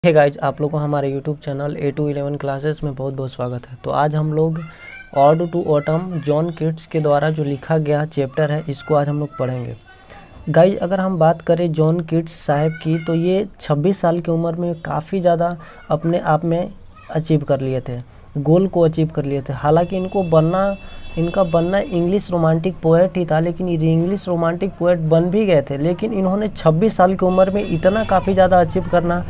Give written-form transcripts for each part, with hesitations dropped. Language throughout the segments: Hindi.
हे गाइज, आप लोग को हमारे YouTube channel A to 11 classes में बहुत बहुत स्वागत है। तो आज हम लोग ode to autumn John Keats के द्वारा जो लिखा गया चैप्टर है, इसको आज हम लोग पढ़ेंगे। गाइज, अगर हम बात करें जॉन किट्स साहब की, तो ये 26 साल की उम्र में काफ़ी ज़्यादा अपने आप में अचीव कर लिए थे, गोल को अचीव कर लिए थे। हालांकि इनका बनना इंग्लिश रोमांटिक पोएट ही था, लेकिन ये इंग्लिश रोमांटिक पोएट बन भी गए थे। लेकिन इन्होंने 26 साल की उम्र में इतना काफ़ी ज़्यादा अचीव करना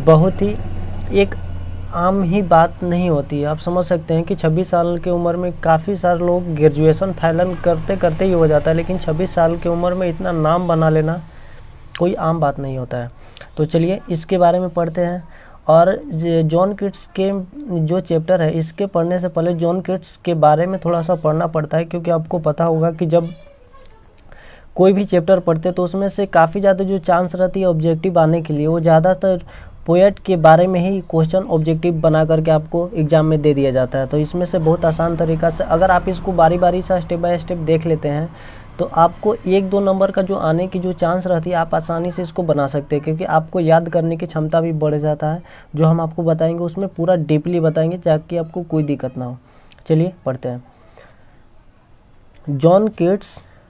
बहुत ही एक आम ही बात नहीं होती है। आप समझ सकते हैं कि 26 साल की उम्र में काफ़ी सारे लोग ग्रेजुएशन फाइनल करते करते ही हो जाता है, लेकिन 26 साल की उम्र में इतना नाम बना लेना कोई आम बात नहीं होता है। तो चलिए इसके बारे में पढ़ते हैं। और जॉन किट्स के जो चैप्टर है, इसके पढ़ने से पहले जॉन किट्स के बारे में थोड़ा सा पढ़ना पड़ता है, क्योंकि आपको पता होगा कि जब कोई भी चैप्टर पढ़ते तो उसमें से काफ़ी ज़्यादा जो चांस रहती है ऑब्जेक्टिव आने के लिए, वो ज़्यादातर पोएट के बारे में ही क्वेश्चन ऑब्जेक्टिव बना करके आपको एग्ज़ाम में दे दिया जाता है। तो इसमें से बहुत आसान तरीक़ा से अगर आप इसको बारी बारी से स्टेप बाय स्टेप देख लेते हैं, तो आपको 1-2 नंबर का जो आने की जो चांस रहती है, आप आसानी से इसको बना सकते हैं, क्योंकि आपको याद करने की क्षमता भी बढ़ जाता है। जो हम आपको बताएंगे उसमें पूरा डीपली बताएंगे, ताकि आपको कोई दिक्कत ना हो। चलिए पढ़ते हैं।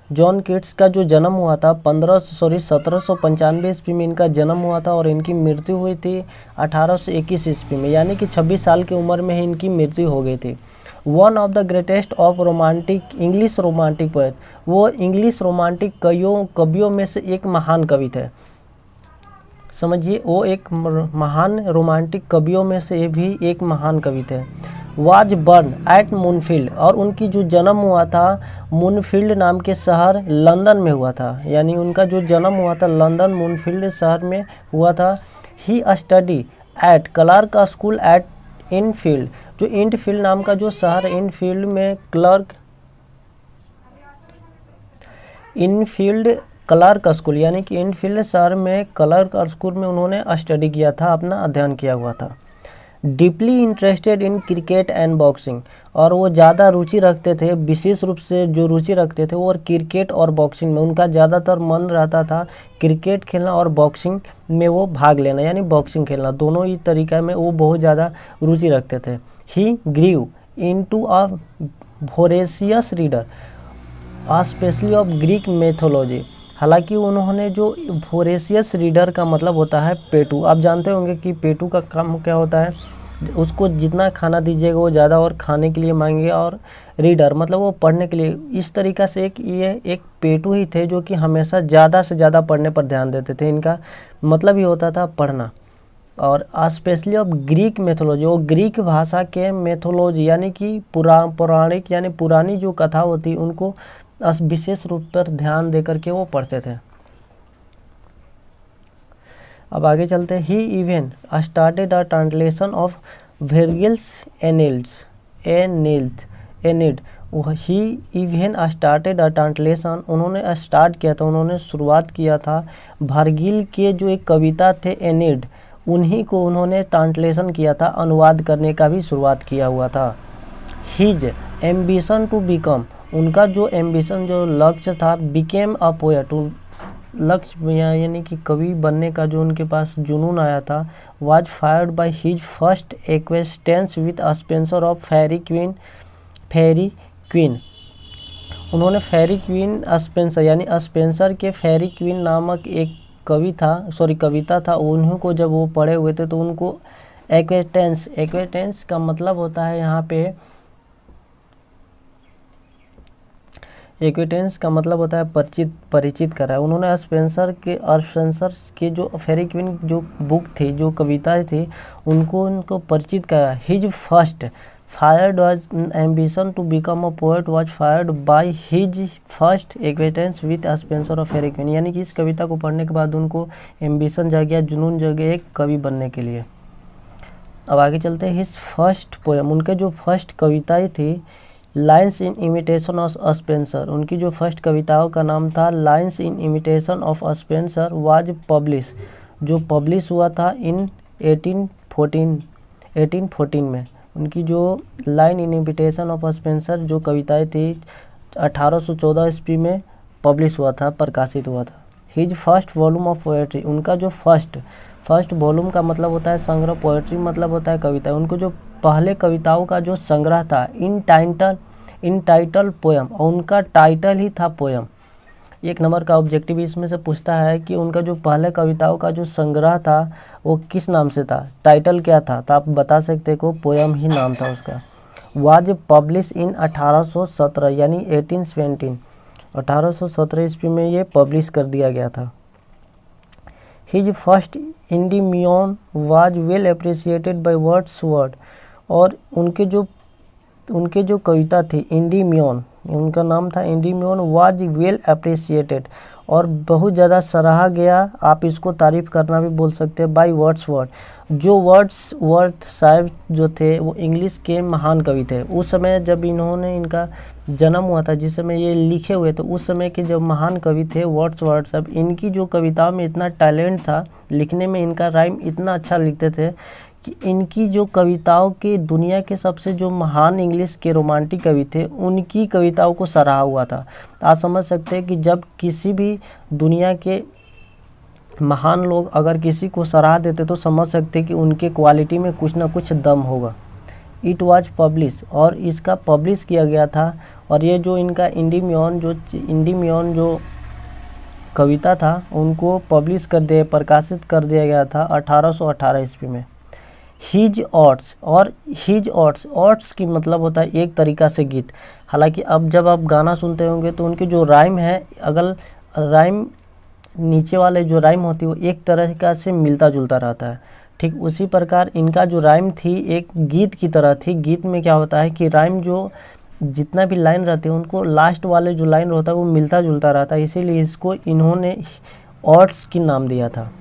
जॉन किट्स का जो जन्म हुआ था 1795 ईस्वी में इनका जन्म हुआ था, और इनकी मृत्यु हुई थी 1821 ईस्वी में, यानी कि 26 साल की उम्र में ही इनकी मृत्यु हो गई थी। One of the greatest of English romantic poet, वो इंग्लिश रोमांटिक कवियों में से एक महान कवि थे। समझिए, वो एक महान रोमांटिक कवियों में से भी एक महान कवि थे। वाज बर्न एट मूनफील्ड, और उनकी जो जन्म हुआ था मूनफील्ड नाम के शहर लंदन में हुआ था, यानी उनका जो जन्म हुआ था लंदन मूनफील्ड शहर में हुआ था। He study at Clark school at Enfield, जो इनफील्ड नाम का जो शहर है, इनफील्ड क्लार्क स्कूल, यानी कि इनफील्ड शहर में क्लार्क स्कूल में उन्होंने स्टडी किया था, अपना अध्ययन किया हुआ था। Deeply interested in cricket and boxing, और वो ज़्यादा रुचि रखते थे, विशेष रूप से जो रुचि रखते थे वो और क्रिकेट और बॉक्सिंग में उनका ज़्यादातर मन रहता था। क्रिकेट खेलना और बॉक्सिंग में वो भाग लेना, यानी बॉक्सिंग खेलना, दोनों ही तरीक़ा में वो बहुत ज़्यादा रुचि रखते थे। He grew into a voracious reader specially of Greek mythology. हालांकि उन्होंने जो वोरेशियस रीडर का मतलब होता है पेटू, आप जानते होंगे कि पेटू का काम क्या होता है, उसको जितना खाना दीजिएगा वो ज़्यादा और खाने के लिए मांगेगा, और रीडर मतलब वो पढ़ने के लिए। इस तरीक़ा से एक पेटू ही थे जो कि हमेशा ज़्यादा से ज़्यादा पढ़ने पर ध्यान देते थे। इनका मतलब ही होता था पढ़ना। और स्पेशली ऑफ ग्रीक मैथोलॉजी, वो ग्रीक भाषा के मैथोलॉजी यानी कि पौराणिक यानी पुरानी जो कथा होती उनको विशेष रूप पर ध्यान देकर के वो पढ़ते थे। अब आगे चलते हैं। He even started a translation of Virgil's Aeneid. He even started a translation, उन्होंने स्टार्ट किया था, उन्होंने शुरुआत किया था वर्जिल के जो एक कविता थे एनीड, उन्हीं को उन्होंने ट्रांसलेशन किया था, अनुवाद करने का भी शुरुआत किया हुआ था। हिज एम्बिशन टू बिकम, उनका जो एम्बिशन जो लक्ष्य था, बिकेम अ पोएट, लक्ष्य यानी कि कवि बनने का जो उनके पास जुनून आया था, was fired by his first acquaintance with Spenser of Faerie Queene. उन्होंने फेरी क्वीन स्पेंसर यानी स्पेंसर के फेरी क्वीन नामक एक कविता था, उन्हीं को जब वो पढ़े हुए थे तो उनको एक्वेटेंस का मतलब होता है यहाँ पे, एक्वेटेंस का मतलब होता है परिचित करा है। उन्होंने स्पेंसर के जो फेरी क्वीन जो बुक थी, जो कविताएं थी, उनको परिचित करा। His first fired was ambition to become a poet was fired by his first acquaintance with Spenser of Faerie Queene, यानी कि इस कविता को पढ़ने के बाद उनको एम्बिशन जाग जुनून जगे एक कवि बनने के लिए। अब आगे चलते हैं। हिज फर्स्ट पोएम, उनके जो फर्स्ट कविताएं थी lines in imitation of Spencer, उनकी जो फर्स्ट कविताओं का नाम था lines in imitation of Spencer, was publish, जो पब्लिश हुआ था इन 1814 में। उनकी जो line in imitation of Spencer जो कविताएं थी 1814 ईस्वी में पब्लिश हुआ था, प्रकाशित हुआ था। His first volume of poetry, उनका जो फर्स्ट फर्स्ट वॉल्यूम का मतलब होता है संग्रह, पोएट्री मतलब होता है कविता। उनको जो पहले कविताओं का जो संग्रह था इन टाइटल पोएम, और उनका टाइटल ही था पोएम। एक नंबर का ऑब्जेक्टिव इसमें से पूछता है कि उनका जो पहले कविताओं का जो संग्रह था वो किस नाम से था, टाइटल क्या था, तो आप बता सकते को पोएम ही नाम था उसका। वाज पब्लिश इन 1817 यानी 1817, 1817 ईस्वी में ये पब्लिश कर दिया गया था। His first Endymion was well appreciated by Wordsworth, और उनके जो कविता थी इंडीमियन, उनका नाम था इंडीमियन, वाज वेल अप्रिसिएटेड, और बहुत ज़्यादा सराहा गया, आप इसको तारीफ़ करना भी बोल सकते हैं, बाय वर्ड्सवर्थ। जो वर्ड्सवर्थ साहब जो थे वो इंग्लिश के महान कवि थे। उस समय जब इनका जन्म हुआ था, जिस समय ये लिखे हुए थे, उस समय के जो महान कवि थे वर्ड्सवर्थ साहब, इनकी जो कविताओं में इतना टैलेंट था, लिखने में इनका राइम इतना अच्छा लिखते थे कि इनकी जो कविताओं के दुनिया के सबसे जो महान इंग्लिश के रोमांटिक कवि थे, उनकी कविताओं को सराहा हुआ था। तो आप समझ सकते हैं कि जब किसी भी दुनिया के महान लोग अगर किसी को सराहा देते तो समझ सकते हैं कि उनके क्वालिटी में कुछ ना कुछ दम होगा। इट वाज पब्लिश, और इसका पब्लिश किया गया था। और ये जो इनका इंडीमियन जो कविता था उनको प्रकाशित कर दिया गया था 1818 ईस्वी में। हिज ऑट्स की मतलब होता है एक तरीका से गीत। हालांकि अब जब आप गाना सुनते होंगे तो उनके जो राइम है, अगर राइम नीचे वाले जो राइम होती है वो एक तरह से मिलता जुलता रहता है, ठीक उसी प्रकार इनका जो राइम थी एक गीत की तरह थी। गीत में क्या होता है कि राइम जो जितना भी लाइन रहते हैं उनको लास्ट वाले जो लाइन होता है वो मिलता जुलता रहता है, इसीलिए इसको इन्होंने ऑट्स की नाम दिया था।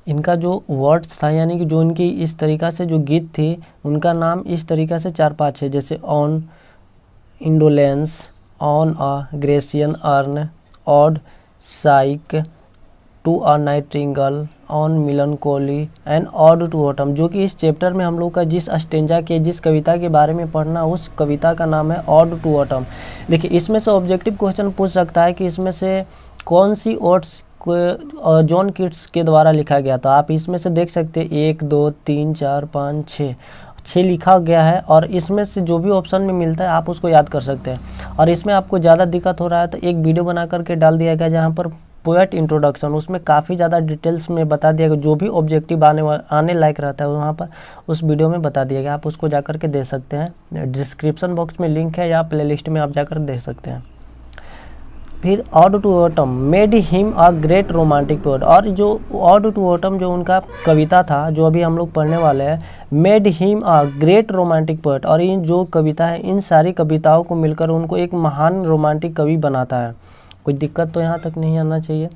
इनका जो वर्ड्स था यानी कि जो इनकी इस तरीक़ा से जो गीत थी उनका नाम इस तरीक़ा से 4-5 है, जैसे on indolence, on a Grecian urn, ode Psyche, to a nightingale, on melancholy and ode to autumn, जो कि इस चैप्टर में हम लोग का जिस कविता के बारे में पढ़ना उस कविता का नाम है ऑड टू ऑटम। देखिए इसमें से ऑब्जेक्टिव क्वेश्चन पूछ सकता है कि इसमें से कौन सी ओट्स जॉन कीट्स के द्वारा लिखा गया था। आप इसमें से देख सकते हैं 1 2 3 4 5 6 लिखा गया है, और इसमें से जो भी ऑप्शन में मिलता है आप उसको याद कर सकते हैं। और इसमें आपको ज़्यादा दिक्कत हो रहा है तो एक वीडियो बना करके डाल दिया गया जहाँ पर पोएट इंट्रोडक्शन, उसमें काफ़ी ज़्यादा डिटेल्स में बता दिया गया, जो भी ऑब्जेक्टिव आने लायक रहता है वहाँ पर उस वीडियो में बता दिया गया। आप उसको जाकर के देख सकते हैं, डिस्क्रिप्शन बॉक्स में लिंक है या प्लेलिस्ट में आप जाकर देख सकते हैं। फिर ode to autumn made him a great romantic poet, और जो ऑड टू ऑटम जो उनका कविता था जो अभी हम लोग पढ़ने वाले हैं, made him a great romantic poet, और इन जो कविता है इन सारी कविताओं को मिलकर उनको एक महान रोमांटिक कवि बनाता है। कोई दिक्कत तो यहाँ तक नहीं आना चाहिए।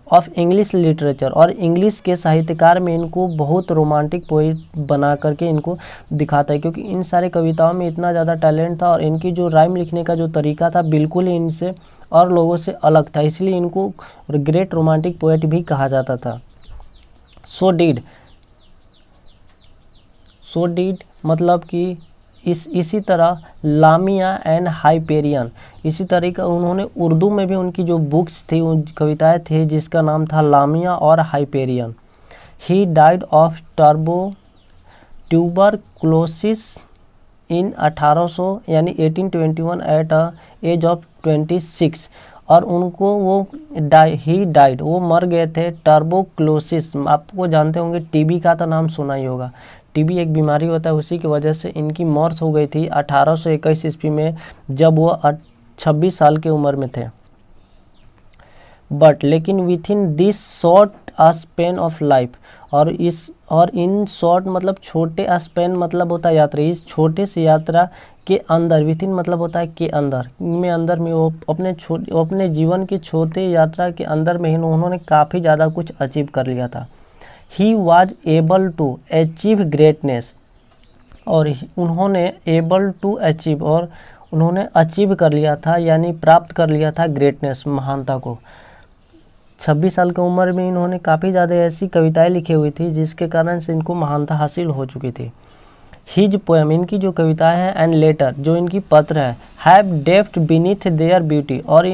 ऑफ इंग्लिश लिटरेचर, और इंग्लिश के साहित्यकार में इनको बहुत रोमांटिक पोएट बना करके इनको दिखाता है, क्योंकि इन सारे कविताओं में इतना ज़्यादा टैलेंट था और इनकी जो राइम लिखने का जो तरीका था बिल्कुल ही इनसे और लोगों से अलग था, इसलिए इनको ग्रेट रोमांटिक पोएट भी कहा जाता था। सो डिड मतलब कि इसी तरह लामिया एंड हाइपेरियन, इसी तरीके उन्होंने उर्दू में भी उनकी जो बुक्स थी उन कविताएं थी जिसका नाम था लामिया और Hyperion. He died of tuberculosis in 1800 यानी 1821 एट अ एज ऑफ 26, और उनको वो वो मर गए थे टर्बोक्लोसिस। आपको जानते होंगे टीबी का तो नाम सुना ही होगा, टीबी एक बीमारी होता है, उसी की वजह से इनकी मौत हो गई थी 1821 ईस्वी में जब वो 26 साल की उम्र में थे। बट लेकिन with in this short span of life, और इन शॉर्ट मतलब छोटे स्पेन मतलब होता है यात्रा, इस छोटे से यात्रा के अंदर, विथ इन मतलब होता है के अंदर में वो अपने जीवन की छोटे यात्रा के अंदर में ही उन्होंने काफ़ी ज़्यादा कुछ अचीव कर लिया था। He was able to achieve greatness, और उन्होंने एबल टू अचीव, और उन्होंने अचीव कर लिया था यानी प्राप्त कर लिया था ग्रेटनेस, महानता को। 26 साल की उम्र में इन्होंने काफ़ी ज़्यादा ऐसी कविताएं लिखी हुई थी जिसके कारण से इनको महानता हासिल हो चुकी थी। हिज पोएम, इनकी जो कविताएं हैं, एंड लेटर जो इनकी पत्र है, have depth beneath there beauty, और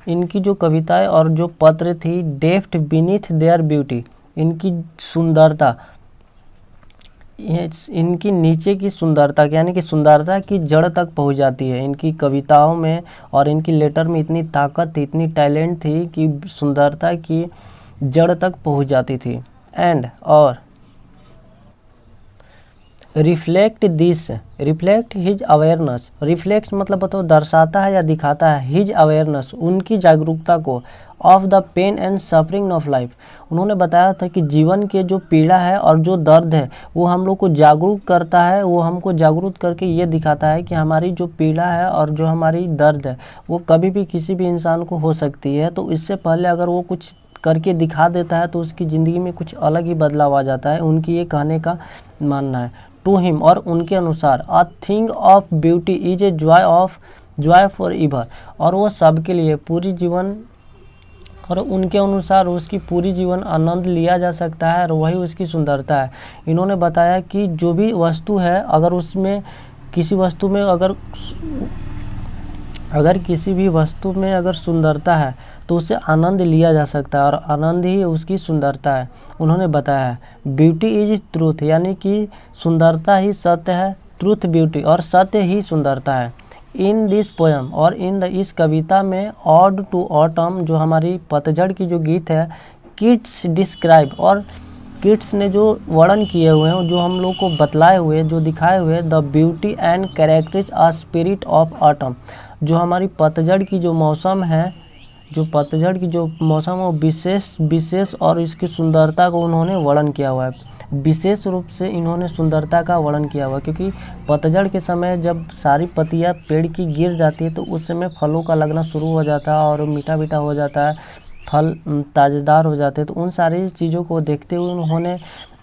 इनकी जो कविताएं और जो पत्र थी, डेप्थ बीनीथ देयर ब्यूटी, इनकी सुंदरता, इनकी नीचे की सुंदरता यानी कि सुंदरता की जड़ तक पहुंच जाती है। इनकी कविताओं में और इनकी लेटर में इतनी ताकत थी, इतनी टैलेंट थी कि सुंदरता की जड़ तक पहुंच जाती थी। एंड और रिफ्लेक्ट हिज अवेयरनेस, रिफ्लेक्ट मतलब बताओ दर्शाता है या दिखाता है, हिज अवेयरनेस उनकी जागरूकता को, of the pain and suffering of life, उन्होंने बताया था कि जीवन के जो पीड़ा है और जो दर्द है वो हम लोग को जागरूक करता है, वो हमको जागरूक करके ये दिखाता है कि हमारी जो पीड़ा है और जो हमारी दर्द है वो कभी भी किसी भी इंसान को हो सकती है। तो इससे पहले अगर वो कुछ करके दिखा देता है तो उसकी ज़िंदगी में कुछ अलग ही बदलाव आ जाता है, उनकी ये कहने का मानना है। टू हिम और उनके अनुसार a thing of beauty is a joy for ever, और वो सबके लिए पूरी जीवन, और उनके अनुसार उसकी पूरी जीवन आनंद लिया जा सकता है और वही उसकी सुंदरता है। इन्होंने बताया कि जो भी वस्तु है अगर उसमें किसी वस्तु में अगर किसी भी वस्तु में अगर सुंदरता है तो उससे आनंद लिया जा सकता है और आनंद ही उसकी सुंदरता है। उन्होंने बताया ब्यूटी इज ट्रूथ, यानी कि सुंदरता ही सत्य है, ट्रूथ ब्यूटी, और सत्य ही सुंदरता है। इन दिस पोएम और इस कविता में ऑड टू ऑटम जो हमारी पतझड़ की जो गीत है, किड्स डिस्क्राइब, और किड्स ने जो वर्णन किए हुए हैं, जो हम लोग को बतलाए हुए, जो दिखाए हुए, the beauty and characteristics a spirit of autumn, जो हमारी पतझड़ की जो मौसम है, जो पतझड़ की जो मौसम है वो विशेष और इसकी सुंदरता को उन्होंने वर्णन किया हुआ है। विशेष रूप से इन्होंने सुंदरता का वर्णन किया हुआ है, क्योंकि पतझड़ के समय जब सारी पत्तियां पेड़ की गिर जाती है तो उस समय फलों का लगना शुरू हो जाता है और मीठा मीठा हो जाता है, फल ताजेदार हो जाते हैं। तो उन सारी चीज़ों को देखते हुए उन्होंने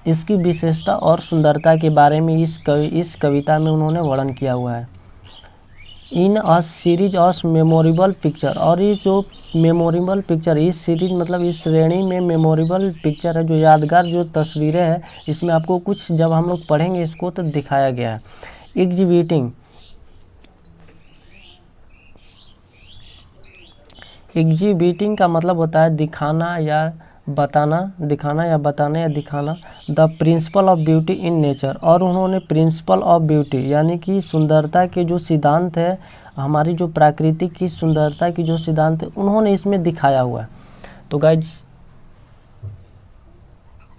इसकी विशेषता और सुंदरता के बारे में इस कविता में उन्होंने वर्णन किया हुआ है। In a series of memorable picture, और ये जो मेमोरेबल पिक्चर, इस सीरीज मतलब इस श्रेणी में मेमोरेबल पिक्चर है, जो यादगार जो तस्वीरें हैं, इसमें आपको कुछ जब हम लोग पढ़ेंगे इसको तो दिखाया गया है। एग्जिबिटिंग का मतलब होता है दिखाना या बताना, the principle of beauty in nature, और उन्होंने प्रिंसिपल ऑफ ब्यूटी यानी कि सुंदरता के जो सिद्धांत है, हमारी जो प्राकृतिक की सुंदरता की जो सिद्धांत है उन्होंने इसमें दिखाया हुआ है। तो गाइज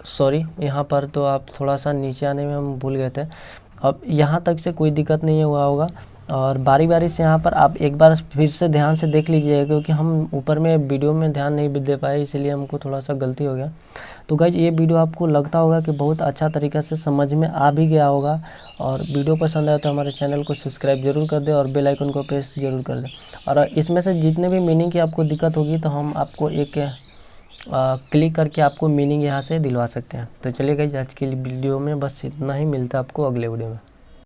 सॉरी, यहाँ पर तो आप थोड़ा सा नीचे आने में हम भूल गए थे। अब यहाँ तक से कोई दिक्कत नहीं हुआ होगा, और बारी बारी से यहाँ पर आप एक बार फिर से ध्यान से देख लीजिएगा, क्योंकि हम ऊपर में वीडियो में ध्यान नहीं दे पाए, इसलिए हमको थोड़ा सा गलती हो गया। तो गाइज ये वीडियो आपको लगता होगा कि बहुत अच्छा तरीक़ा से समझ में आ भी गया होगा, और वीडियो पसंद आया तो हमारे चैनल को सब्सक्राइब जरूर कर दें और बेल आइकन को प्रेस जरूर कर दें। और इसमें से जितने भी मीनिंग की आपको दिक्कत होगी तो हम आपको एक क्लिक करके आपको मीनिंग यहाँ से दिलवा सकते हैं। तो चलिए गाइज आज की वीडियो में बस इतना ही, मिलता है आपको अगले वीडियो में।